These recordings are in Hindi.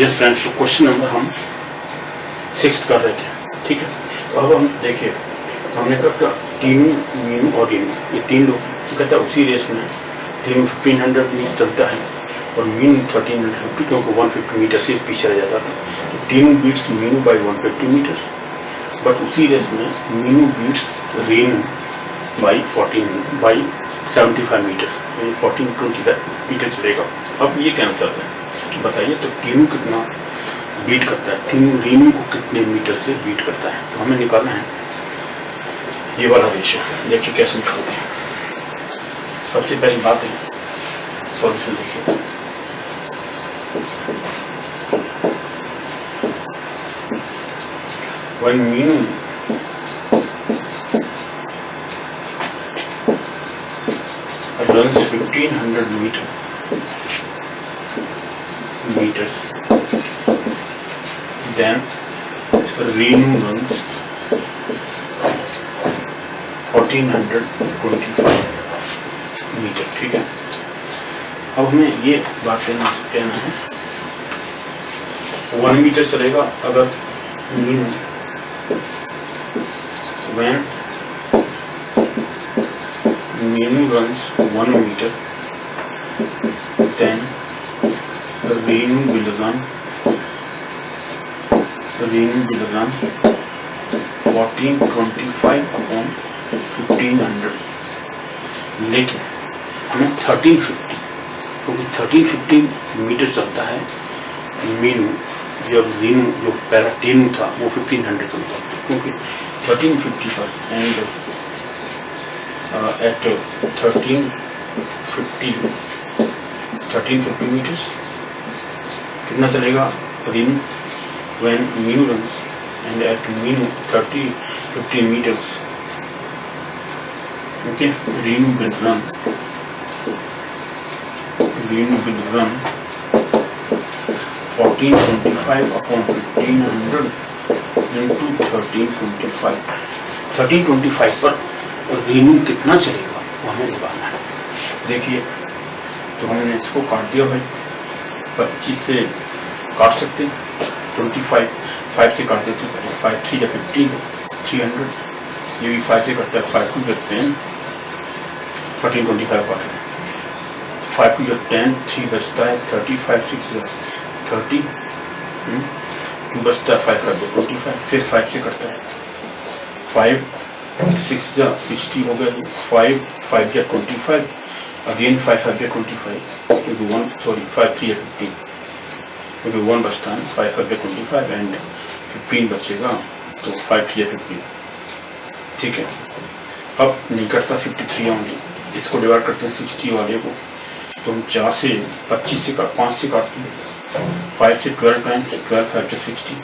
यस फ्रेंड्स, तो क्वेश्चन नंबर हम 6 कर रहे थे, ठीक है। तो अब हम देखिए, हमने कहा टीनू, मीनू और रीनू, ये तीन लोग कहता है उसी रेस में टीनू 1500 मीटर चलता है और मीनू 1350, क्योंकि 150 मीटर से पीछे रह जाता था। तो Tinu beats Meenu by 150 metres, but उसी रेस में Meenu beats Reenu by 75 metres, यानी 1425 मीटर चलेगा। अब ये कहना चाहते हैं कि बताइए तो टीनू कितना बीट करता है, टीनू रीनू को कितने मीटर से बीट करता है। तो हमें निकालना है ये वाला रेशियो। देखिए कैसे निकालते हैं। सबसे पहली बात है सॉल्यूशन देखिए, when Meenu runs 1500 meters, then Reenu runs 1425 metre, ठीक है। अब हमें ये बात कहना है 1 मीटर चलेगा अगर Meenu when Meenu runs 1 meter, then Reenu will run 1425 upon 1500, लेकिन हमें 1350, क्योंकि 1350 मीटर चलता है मीनू, जब रीनू जो पहला टीनू था वो 1500 चलता था, क्योंकि 1350 पर एंड at 1350 meters कितना चलेगा Renu when Meenu runs, and at Meenu 50 meters, okay, Reenu will run 1425 upon 1500 into 1325। 1325 पर रीनू कितना चलेगा वो हमें निकालना है। देखिए तो हमने इसको काट दिया भाई, 25 से काट सकते हैं, 25 5 से काट देते हैं, 5 3 या 15 300, ये भी 5 से कटता है, 5 2 करते हैं 1325 काट रहे हैं, 5 2 10 3 बचता है 35 6 30 2 बचता है 5 25, फिर 5 से कटता है 5 6 60 हो गया, 5 5 25, अगेन 5 5 25, क्योंकि 1 सॉरी 5 3 15, क्योंकि 1 बचता है 5 5 25 एंड 15 बचेगा, तो 5 3 15, ठीक है। अब नहीं करता 53 ओनली, इसको डिवाइड करते हैं 60 वाले को, तो हम 4 से 25 से 5 से काटते हैं, 5 से 12 टाइम्स 12 5 60,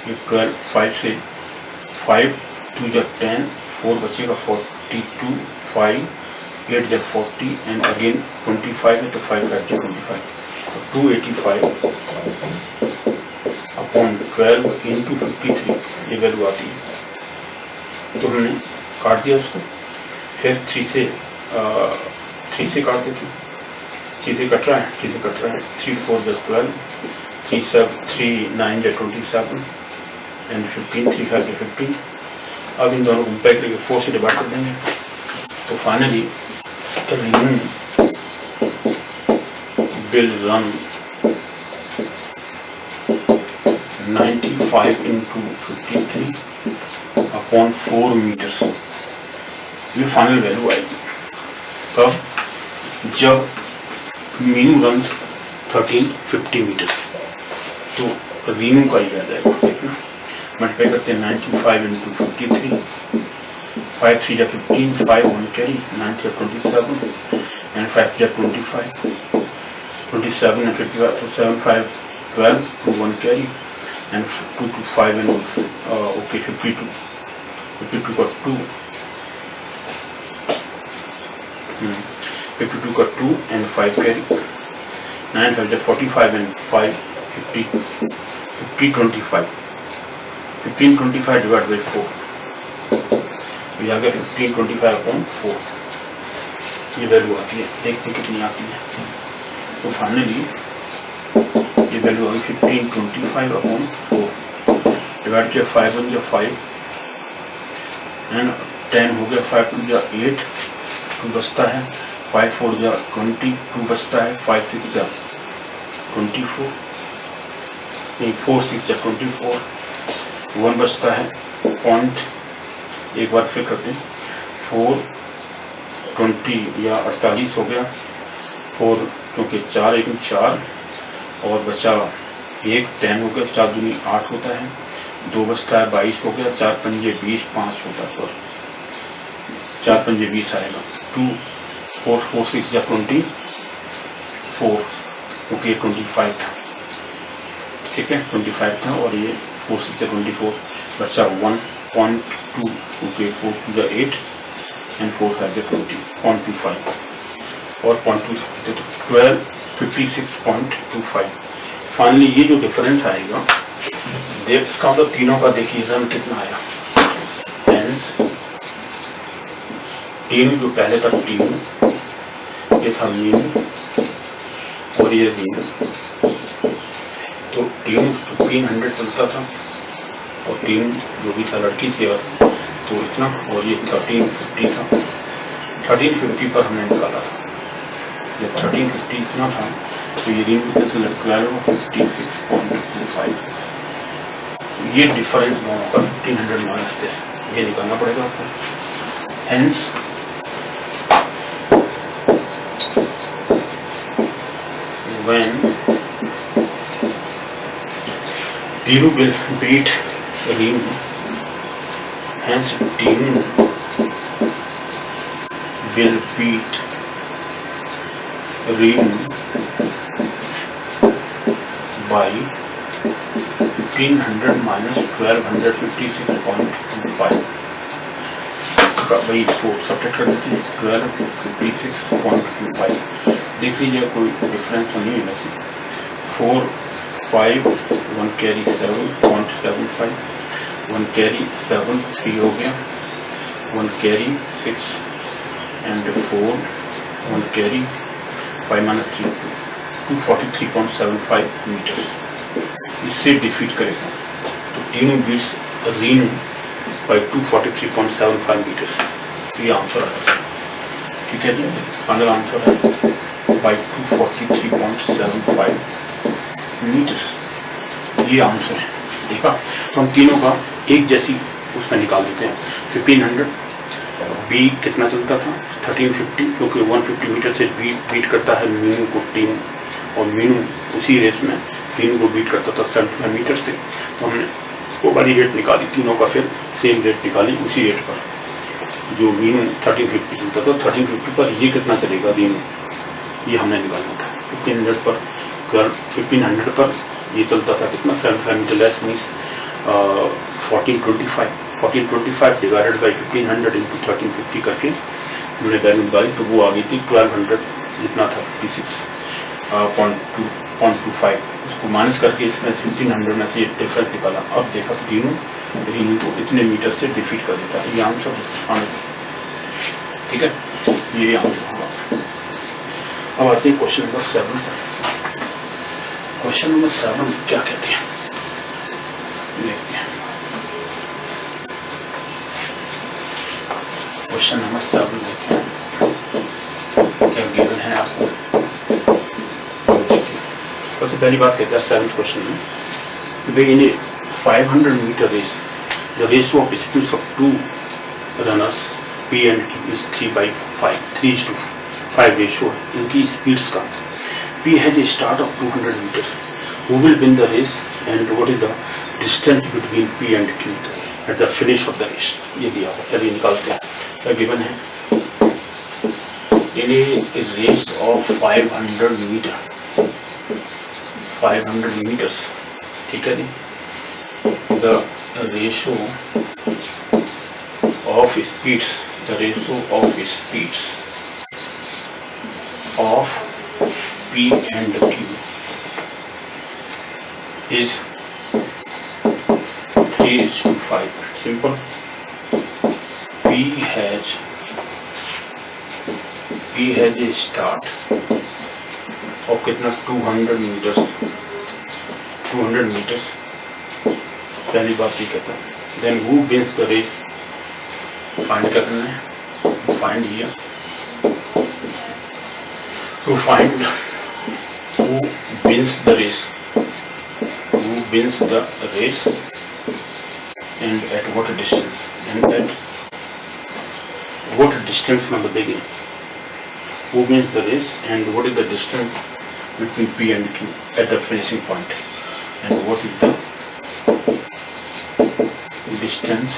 ये 12 5 से 5 2 10 4 बचेगा 42, 5 8 जब 40 एंड अगेन 25 है तो 5 5 25, 285 अपॉन 12 इंटू 53 ये वैल्यू आती है। तो हमने काट दिया उसको, फिर 3 से काट देते, 3 से कट रहा है, 3 4 जब 12, 3 9 जब 27 एंड 15 3 5 जब 15। अब इन दोनों को बैक लेके 4 से डिवाइड कर देंगे, तो finally Reenu will run 95 into 53 upon 4 metres, ये फाइनल वैल्यू आएगी। तब जब मीनू रन्स 1350 मीटर्स, तो रीनू का ही आ जाएगा, देखना मल्टीप्लाई करते हैं 95 इंटू 53, 5 3 या 15, 5 1 कैरी, 9 या 27 एंड 5 या 25, 27 एंड 55, तो 7 5 12 to 1 carry and 2 to 5 and okay 52 got 2, 52 got 2 and 5 carry, 9 5 45 and 5 50 25, 15 25 divided by 4, तो यहाँ 15 25 upon 4 ये वैल्यू आती है, देखते कितनी आती है। तो फाइनली ये वैल्यू होगी 1525 अपॉन 4 डिवाइड किया 5 1 जा 5 एंड 10 हो गया 5 2 जा 8 2 बचता है 5 4 जा 20 2 बचता है 5 6 जा 24 नहीं 4 6 जा 24 1 बचता है पॉइंट एक बार फिर करते हैं 4 20 या 48 हो गया 4 क्योंकि 4 1 4 और बचा 1 10 हो गया 4 दूनी 8 होता है 2 बचता है 22 हो गया 4 पंजे 20 5 होता है सॉरी 4 पंजे 20 आएगा 2 4 4 6 या 24 क्योंकि 25 था ठीक है 25 था और ये 4 6 या 24 बचा 1.2 क्योंकि 4 2 या 8 एंड 4 5 या 20.25 और 0.2 तो 12 56.25 फाइनली ये जो डिफरेंस आएगा देख इसका मतलब तीनों का देखिए रन कितना आया हेंस तीन जो पहले का तीन ये था मीन और ये मीन तो तीन 1500 चलता था और तीन जो भी था लड़की थी और तो इतना और ये 1350 था 1350 पर हमने निकाला था ये 1350 इतना था तो ये रीन कितना 1256.25 ये डिफरेंस दोनों का 1500 माइनस दिस ये निकालना पड़ेगा आपको hence when Tinu will beat Reem, hence Tinu will beat Reem by 1500 minus 1256.25 भाई इसको सब्ट्रैक्ट कर देते हैं 1256.25 देख लीजिए कोई डिफरेंस तो नहीं है वैसे 4 5 1 कैरी 7.75 1 कैरी 7 3 हो गया 1 carry 6 and 4 1 carry 5 minus 3 243.75 metres इससे डिफीट करेगा तो तीनों बीट्स रीन by 243.75 meters ये आंसर है ठीक है जी फाइनल आंसर है by 243.75 meters ये आंसर है देखा तो हम तीनों का एक जैसी उसमें निकाल देते हैं 1500 बी कितना चलता था 1350 क्योंकि 150 मीटर से बीट करता है मीनू को टीम और मीनू उसी रेस में टीम को बीट करता था 75 मीटर से तो हमने वो वाली रेट निकाली तीनों का फिर सेम रेट निकाली उसी रेट पर जो मीनू 1350 चलता था 1350 पर ये कितना चलेगा मीनू ये हमने निकालना था 1500 पर 1500 पर ये चलता था कितना 75 metre less means 1425 divided by 1500 into 1350 करके हमने वैल्यू निकाली तो वो आ गई थी 1200 जितना था 56.25 उसको माइनस करके इसमें 1500 में से ये डिफरेंस निकाला अब देखा तो तीनों रीनिंग को इतने मीटर से डिफीट कर देता है ये आंसर ठीक है ये आंसर होगा अब आते हैं क्वेश्चन नंबर 7 क्वेश्चन नंबर 7 क्या कहते हैं देखते हैं क्वेश्चन नंबर 7 देखते हैं क्या गिवन है आपको सबसे पहली बात कहते हैं 7th क्वेश्चन में कि in 500 metre race the ratio of speeds of two runners P and Q is 3/5 3:5 ratio है इनकी स्पीड्स का P has a start of 200 meters who will win the race and what is the distance between P and Q at the finish of the race ये दिया हुआ चलिए निकालते हैं क्या गिवन है in a race of 500 meters ठीक है जी the ratio of speeds of P and Q is 3:5 simple P has a start of कितना 200 meters 200 meters, पहली बात ये कहता है। Then who wins the race? Find करना है, find here, to find who wins the race, who wins the race and at what distance, and at what distance from the beginning. Who wins the race and what is the distance between P and Q at the finishing point, and what is the distance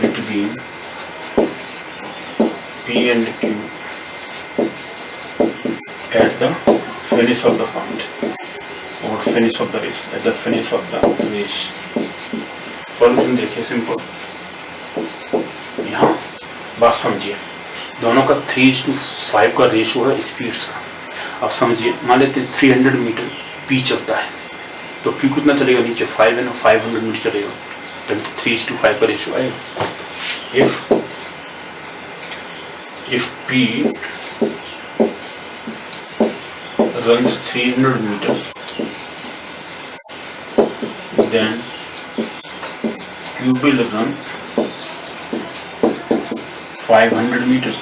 between P and Q at the finish of the point or finish of the race, at the finish of the race. Solution देखिए सिंपल, यहाँ बात समझिए, दोनों का 3:5 का रेशो है स्पीड्स का। अब समझिए, मान लेते हैं 300 मीटर पी चलता है, तो Q कितना चलेगा नीचे, 5 है ना, 500 मीटर चलेगा, तो 3:5 का रेशो आएगा। if P runs 300 meters, then Q will run 500 meters।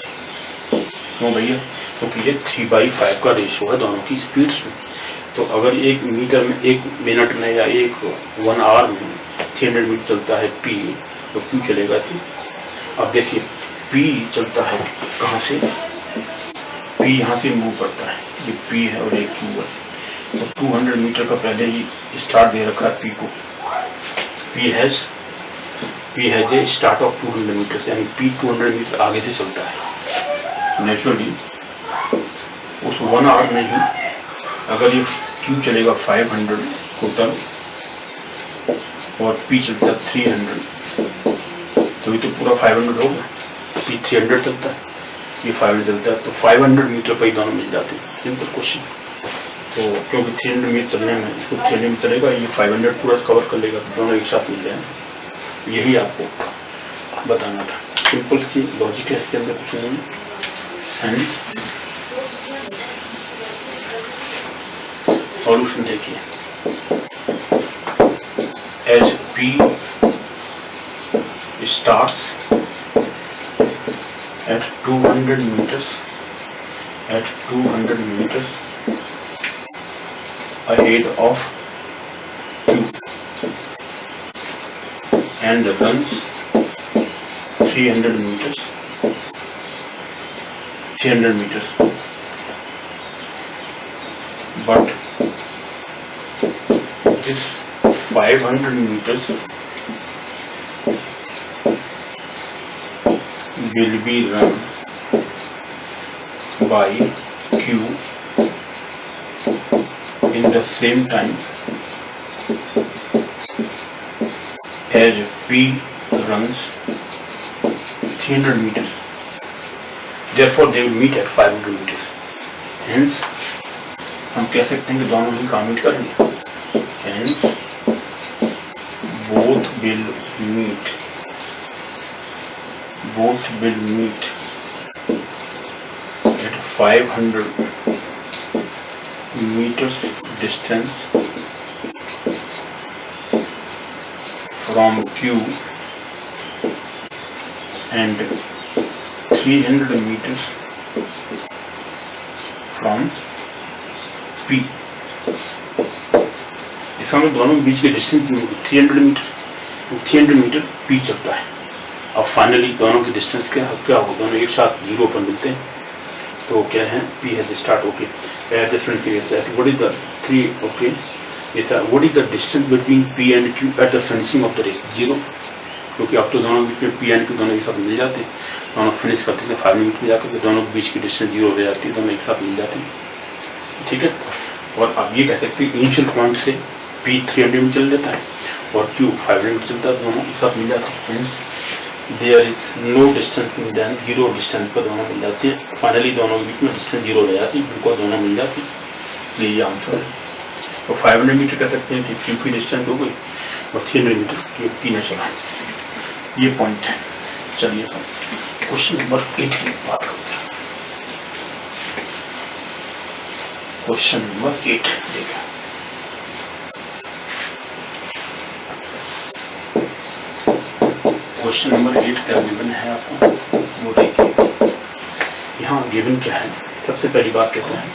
क्यों भैया? क्योंकि ये 3/5 का रेशो है दोनों की स्पीड्स में। तो अगर 1 मीटर में 1 मिनट में या 1 आवर में 300 मीटर चलता है P, तो Q चलेगा 3। अब देखिए P चलता है कहाँ से, P यहाँ से मूव करता है, ये P है और ये Q है। तो 200 मीटर का पहले ही स्टार्ट दे रखा है P को, P has a start of 200 metre, यानी P 200 मीटर आगे से चलता है। नेचुरली उस 1 आवर में ही अगर ये Q चलेगा 500 टोटल और P चलता 300, तो ये तो पूरा 500 होगा। P 300 चलता है, ये 500 चलता है, तो 500 मीटर पर ही दोनों मिल जाते हैं। Simple question. तो क्योंकि 300 मीटर चलने में इसको 300 मीटर चलेगा, ये 500 पूरा कवर कर लेगा, तो दोनों एक साथ मिल जाएंगे। यही आपको बताना था। सिंपल सी लॉजिक है इसके अंदर, कुछ नहीं है। Hence, सॉल्यूशन देखिए, as P starts at 200 meters, ahead of Q and runs 300 meters, but this 500 meters will be run by Q in the same time as P runs 300 meters. Therefore, they will meet at 500 meters. Hence, हम कह सकते हैं कि दोनों ही कमिट करेंगे। Hence, both will meet at 500 meters distance from Q and 300 meters from P। इसका मतलब दोनों के बीच के डिस्टेंस 300 मीटर P चलता है। अब फाइनली दोनों की डिस्टेंस क्या हो, दोनों एक साथ 0 पर मिलते हैं। तो क्या है, P has start, okay, at the finishing is what is the 3, okay, ये था what is the distance between P and Q at the finishing of the race, 0, क्योंकि अब तो दोनों बीच में P and Q दोनों एक साथ मिल जाते हैं, दोनों फिनिश करते हैं 5 मिनट में जाकर के दोनों के बीच की डिस्टेंस 0 हो जाती है, दोनों एक साथ मिल जाते हैं। ठीक है, और आप ये कह सकते हैं इनिशियल पॉइंट से P 300 में चल जाता है और Q 500 में चलता है, दोनों एक साथ मिल जाते हैं। Means there is no distance then 0 distance पर दोनों मिल जाती है। फाइनली दोनों के बीच में डिस्टेंस 0 हो जाती है, बिल्कुल दोनों मिल जाती है। ये आंसर है। तो 500 मीटर कह सकते हैं कि Q की डिस्टेंस हो गई और 300 मीटर P ने चला। ये पॉइंट है। चलिए क्वेश्चन नंबर 8 की बात करते हैं। क्वेश्चन नंबर 8 देखिए, क्वेश्चन नंबर 8 क्या गिवन है आपको वो देखिए। यहाँ गिवन क्या है, सबसे पहली बात कहते हैं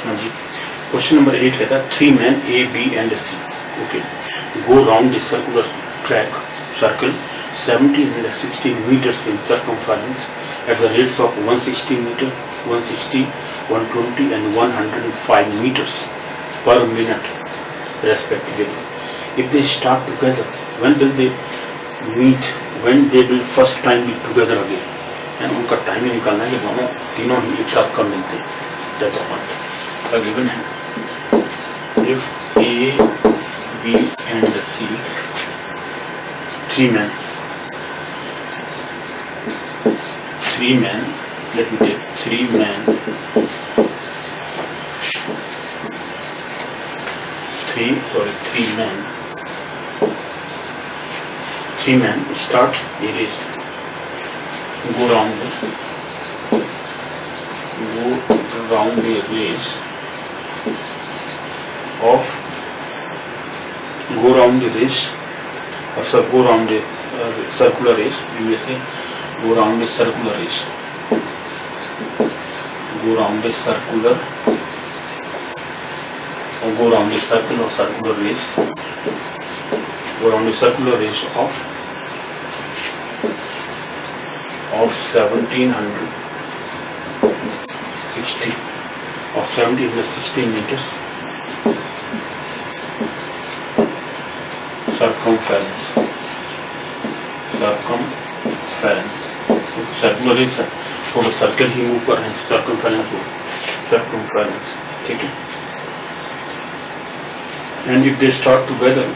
हाँ जी, क्वेश्चन नंबर 8 कहता है 3 men A, B and C okay go round the circular track circle 70 and 60 meters in circumference at the rates of 160 meter, 160, 120 and 105 meters per minute respectively. If they start together, when will they meet? When they will first time be together again? And उनका टाइम निकालना है कि दोनों तीनों ही एक साथ कब मिलते हैं। That's the point. The given है if A, B and C 3 men, let me take 3 men, 3 men start a race, go round the race of go round the circular race, you may say go round the circular race, go round the circular or go round the circle or circular race, go round the circular race of 1760 meters circumference circular race है, थोड़ा सर्कल ही मूव कर रहे हैं, circumference ठीक है। and if they start together,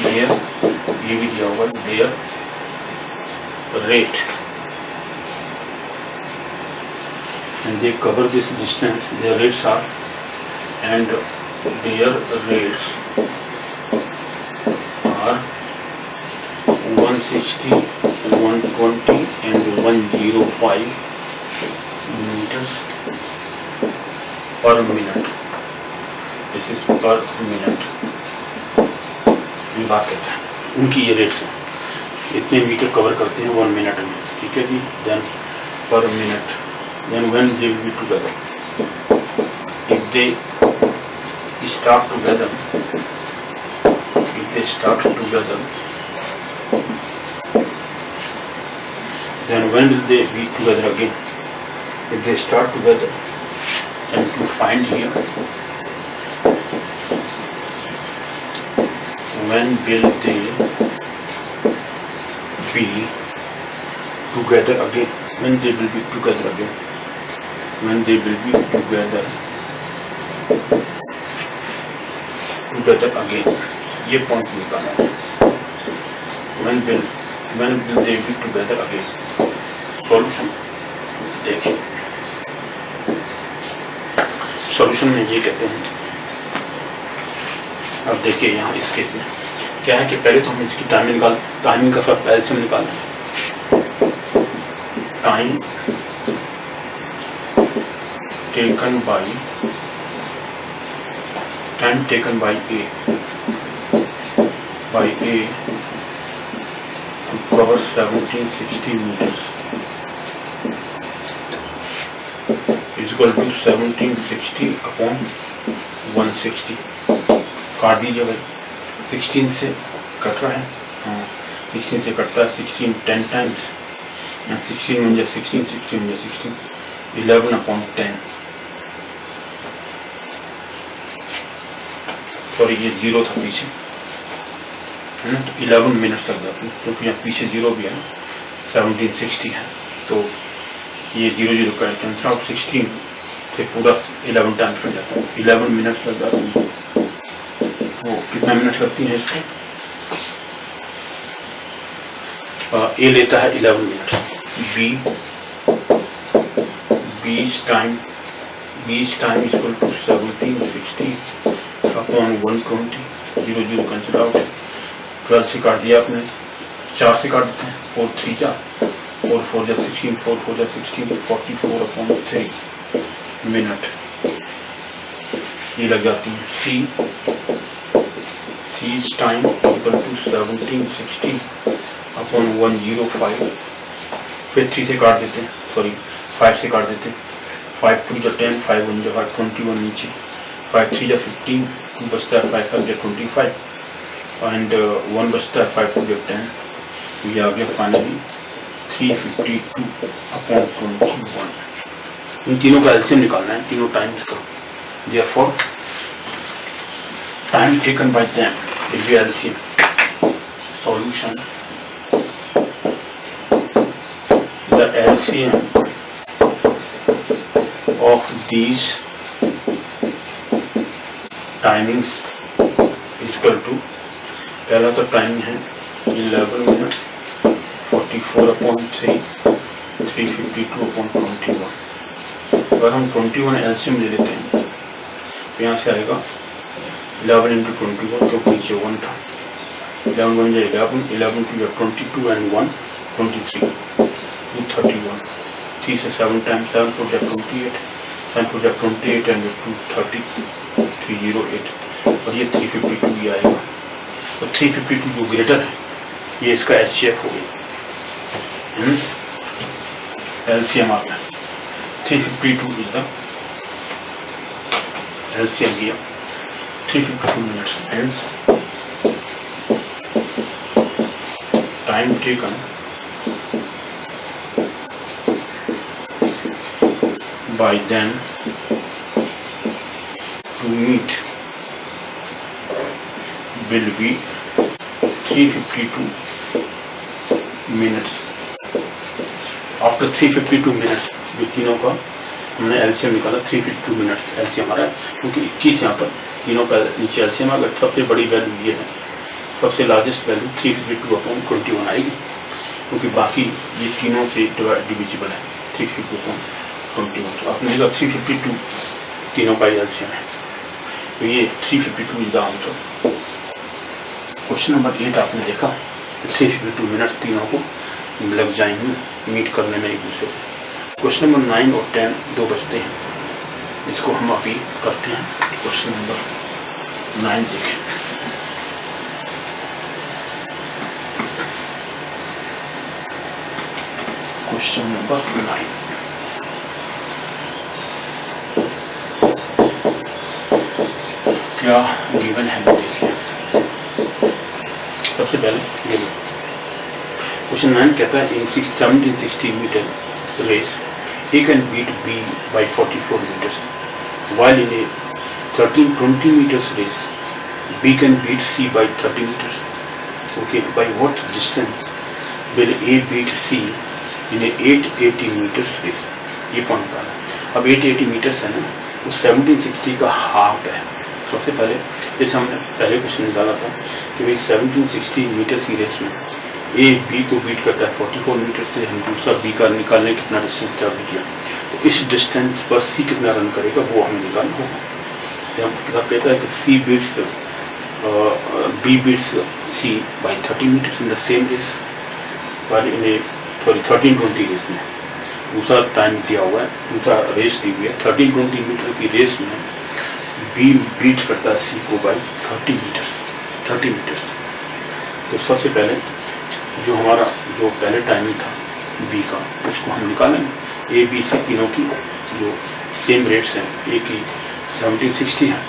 their ये भी दिया होगा, their rate and they cover this distance, their rates are and their rates are 160, 120 and 105 meters per minute. This is per minute. ये बात कहते हैं उनकी ये रेट्स हैं, इतने मीटर कवर करते हैं 1 मिनट में, ठीक है जी। Then per minute, then when they will be together, if they start together, then when will they be together again? If they start together, and to find here when will they be together again, when they will be together again, when they will be together again, ये पॉइंट निकालना है। when will they be together again? Solution देखिए, सॉल्यूशन में ये कहते हैं, अब देखिए यहाँ इस केस में क्या है कि पहले तो हम इसकी टाइमिंग का सब पहले से हम निकालें। Time taken by A to cover 1760 meters is equal to 1760 upon 160। काट दीजिए भाई, 16 से कट रहा है, हाँ 16 से कटता है, 16 10 times, 16 में 16 11 upon 10, सॉरी ये 0 था पीछे है ना, तो 11 मिनट्स लग जाते हैं, क्योंकि यहाँ पीछे 0 भी है ना, 1760 है, तो ये 0 का कैंसिल आउट, 16 से पूरा 11 टाइम्स कर जाता है, 11 मिनट्स लग जाते हैं। वो कितना मिनट लगती है इसको, ए लेता है 11 मिनट, बीच time equal to 1760 upon 120, 0 cancel out, 12 से काट दिया आपने, 4 से काट देते हैं, 4 3 जा, 4 4 जा 16, 4 4 जा 16, 44 अपॉन 3 मिनट, ये लग जाती है सी टाइम इक्वल टू 1760 अपॉन 105, फिर 3 से काट देते हैं, सॉरी 5 से काट देते हैं, 5 2 जा 10, 5 1 जा 21 नीचे, 5 3 जा 15, 2 बचता है, 5 5 जा 25 एंड 1 बचता है, 5 2 जा 10, ये आ गया फाइनली 352 अपॉन 21। इन तीनों का एलसीएम निकालना है, तीनों टाइम्स का। Therefore, time taken by them will be LCM. Solution. The LCM of these timings is equal to, पहला तो टाइमिंग है 11 minutes 44/3 352/21। अगर हम 21 एलसीएम ले लेते हैं तो यहाँ से आएगा 11 × 21, क्योंकि नीचे 1 था, 11 1 जा 11, 11 2 जा 22 एंड 1 23, 231, 3 से 7 टाइम 7 4 जा 28, 7 4 जा 28 एंड 230, 308 और ये 352 भी आएगा। तो 352 जो ग्रेटर है ये इसका एचसीएफ हो गया, मीन्स एलसीएम आ गया। 352 is the LCM here, 352 minutes, hence time taken by them to meet will be 352 minutes. After 352 minutes, जो तीनों का हमने एलसीएम निकाला 352 मिनट्स एलसीएम आ रहा है, क्योंकि 21 यहाँ पर तीनों का नीचे एलसीएम आ गया। सबसे बड़ी वैल्यू ये है, सबसे लार्जेस्ट वैल्यू 352/21 आएगी, क्योंकि बाकी ये तीनों से डिविजिबल है 352/21। तो आपने देखा 352 तीनों का एलसीएम है, तो ये 352 is the answer. Question number 8 आपने देखा 352 मिनट्स तीनों को लग जाएंगे मीट करने में एक दूसरे को। क्वेश्चन नंबर 9 और 10 दो बचते हैं, इसको हम अभी करते हैं। क्वेश्चन नंबर 9 देखें। क्वेश्चन नंबर 9 क्या गिवन है, देखिए सबसे पहले गिवन क्वेश्चन 9 कहता है in 1760 metre race he can beat B by 44 meters, while in a 1320 meters race B can beat C by 30 meters. Okay, by what distance will A beat C in a 880 meters race? ये पॉइंट निकालना। अब 880 मीटर्स है ना, वो 1760 का हाफ है। सबसे पहले जैसे हमने पहले क्वेश्चन निकाला था कि भाई 1760 मीटर्स की रेस में ए बी को बीट करता है 44 मीटर से, हम दूसरा बी का निकालने कितना डिस्टेंस ट्रैवल किया, तो इस डिस्टेंस पर सी कितना रन करेगा वो हमें निकालना होगा। यहाँ किताब कहता है कि C beats B beats C by 30 metres in the same race, वाली इन 1320 रेस में दूसरा टाइम दिया हुआ है, दूसरा रेस दी हुई है 1320 मीटर की रेस में बी बीट करता है सी को बाई 30 मीटर्स। तो सबसे पहले जो हमारा जो पहले टाइमिंग था बी का उसको हम निकालेंगे। ए बी सी तीनों की जो सेम रेट्स हैं, ए की 1760 है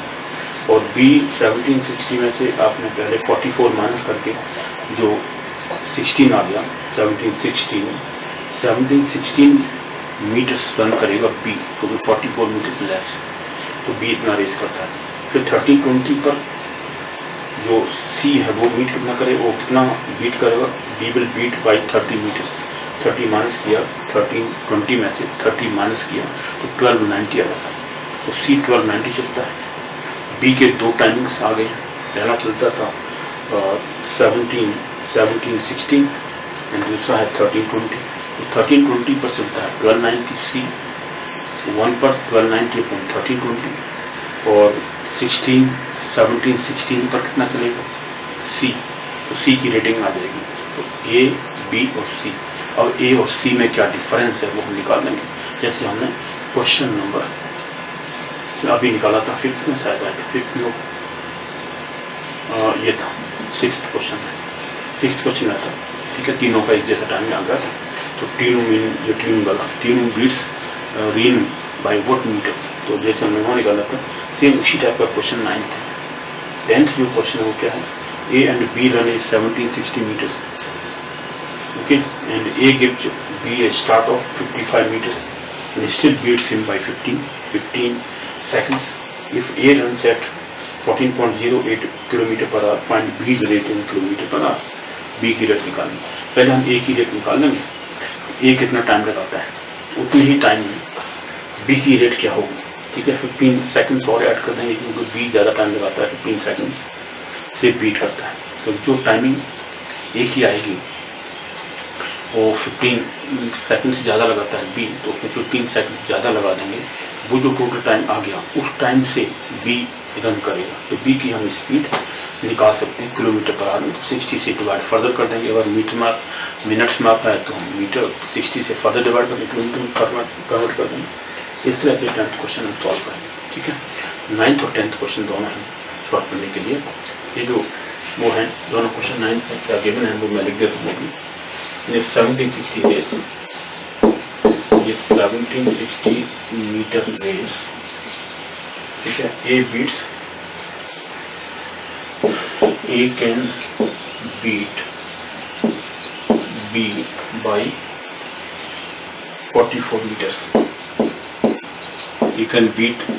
और बी 1760 में से आपने पहले 44 माइनस करके जो 16 आ गया 1716 मीटर्स रन करेगा बी, क्योंकि 44 मीटर्स लेस, तो बी इतना रेस करता है। फिर 1320 पर जो सी है वो बीट कितना करे, वो कितना बीट करेगा, B will beat by 30 metres. 30 minus किया 1320 में से 30 माइनस किया तो 1290 आ जाता है, तो सी 1290 चलता है। बी के दो टाइमिंग्स आ गए, पहला चलता था 1716 एंड दूसरा है 1320। तो 1320 पर चलता है 1290 सी, 1 पर 1290/1320 और 1716 पर कितना चलेगा सी, तो सी की रेटिंग आ जाएगी। तो ए बी और सी, और ए और सी में क्या डिफरेंस है वो हम निकाल लेंगे। जैसे हमने क्वेश्चन नंबर अभी निकाला था, फिफ्थ में शायद आया था, फिफ्थ में ये था, सिक्स्थ क्वेश्चन है, सिक्स्थ क्वेश्चन आया था, ठीक है। तीनों का एक जैसा टाइम आ गया था, तो तीनों मीन जो तीनों गला, तीनों बीट्स रीन बाई वोट मीटर, तो जैसे हमने वहाँ निकाला था सेम उसी टाइप का क्वेश्चन 9th है। 10th जो क्वेश्चन है वो क्या है, A and B run is 1760 metres, okay, and A gives B a start of 55 metres and still beats him by 15 seconds. If A runs at 14.08 km per hour, find B's rate in km per hour. B की रेट निकालनी, पहले हम A की रेट निकाल लेंगे, A कितना टाइम लगाता है, उतने ही टाइम में B की रेट क्या होगी, ठीक है। 15 सेकंड्स और ऐड कर देंगे क्योंकि B ज़्यादा टाइम लगाता है, 15 सेकंड्स से बीट करता है, तो जो टाइमिंग A की आएगी वो 15 सेकंड से ज़्यादा लगाता है बी, तो उसमें 15 सेकंड ज़्यादा लगा देंगे, वो जो टोटल टाइम आ गया उस टाइम से बी रन करेगा, तो बी की हम स्पीड निकाल सकते हैं किलोमीटर पर आवर में, तो 60 से डिवाइड फर्दर कर देंगे, अगर मीटर में मिनट्स में आता है तो हम मीटर 60 से फर्दर डिवाइड करके किलोमीटर में कन्वर्ट कर देंगे। इस तरह से 10th क्वेश्चन हम सॉल्व करेंगे, ठीक है। 9th और 10th क्वेश्चन दोनों हैं सॉल्व करने के लिए, ये जो वो हैं दोनों क्वेश्चन 9th है क्या गिवन है वो मैं लिख देता हूँ। ये 1760 रेस, ये 1760 मीटर रेस, ठीक है। A beats, A can beat B by 44 meters, he can beat